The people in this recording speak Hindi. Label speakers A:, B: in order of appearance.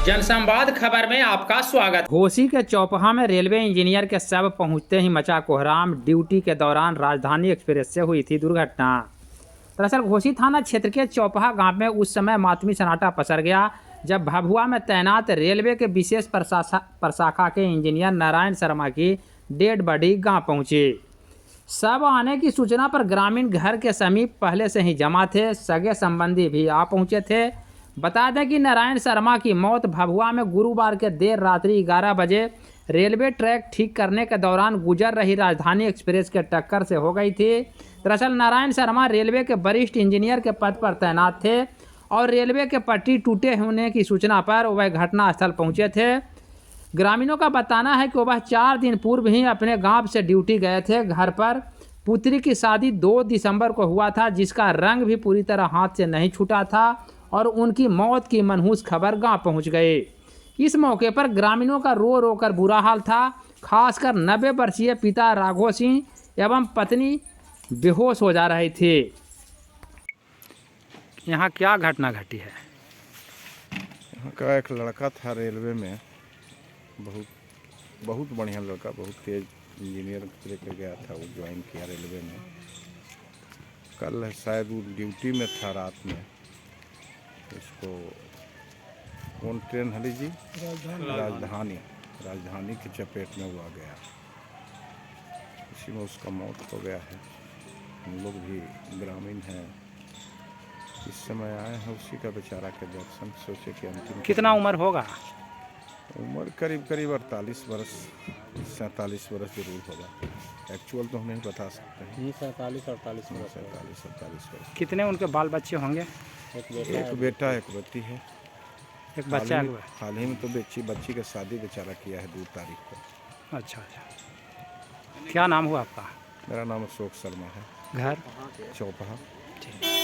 A: जनसंवाद खबर में आपका स्वागत। घोसी के चौपहा में रेलवे इंजीनियर के शव पहुंचते ही मचा कोहराम। ड्यूटी के दौरान राजधानी एक्सप्रेस से हुई थी दुर्घटना। दरअसल घोसी थाना क्षेत्र के चौपहा गांव में उस समय मातमी सन्नाटा पसर गया जब भभुआ में तैनात रेलवे के विशेष प्रशाखा के इंजीनियर नारायण शर्मा की डेड बॉडी गांव पहुंची। शव आने की सूचना पर ग्रामीण घर के समीप पहले से ही जमा थे। सगे संबंधी भी आ पहुंचे थे। बता दें कि नारायण शर्मा की मौत भभुआ में गुरुवार के देर रात्रि 11 बजे रेलवे ट्रैक ठीक करने के दौरान गुजर रही राजधानी एक्सप्रेस के टक्कर से हो गई थी। दरअसल नारायण शर्मा रेलवे के वरिष्ठ इंजीनियर के पद पर तैनात थे और रेलवे के पटरी टूटे होने की सूचना पर वह घटनास्थल पहुंचे थे। ग्रामीणों का बताना है कि वह 4 दिन पूर्व ही अपने गांव से ड्यूटी गए थे। घर पर पुत्री की शादी 2 दिसंबर को हुआ था, जिसका रंग भी पूरी तरह हाथ से नहीं छूटा था और उनकी मौत की मनहूस खबर गांव पहुंच गई। इस मौके पर ग्रामीणों का रो रो कर बुरा हाल था। खासकर 90 वर्षीय पिता राघव सिंह एवं पत्नी बेहोश हो जा रही थी। यहाँ क्या घटना घटी है?
B: यहाँ का एक लड़का था रेलवे में, बहुत बढ़िया लड़का, बहुत तेज इंजीनियर लेकर गया था। वो ज्वाइन किया रेलवे में। कल शायद वो ड्यूटी में था रात में। उसको कौन ट्रेन हली जी? राजधानी की चपेट में हुआ गया। इसी में उसका मौत हो गया है। हम लोग भी ग्रामीण हैं, इस समय आए हैं उसी का बेचारा के दर्शन। सोचे कि अंतिम
A: कितना उम्र होगा?
B: उम्र करीब 48 वर्ष 47 वर्ष जरूर होगा। एक्चुअल तो हम नहीं बता सकते हैं।
C: 47-48
B: वर्ष।
A: कितने उनके बाल बच्चे होंगे?
B: एक बेटा एक बेटी है।
A: एक बच्चा है।
B: हाल ही में तो बच्ची का शादी बेचारा किया है 2 तारीख को।
A: अच्छा। क्या नाम हुआ आपका?
B: मेरा नाम अशोक शर्मा है।
A: घर?
B: चौपहा।
A: ठीक।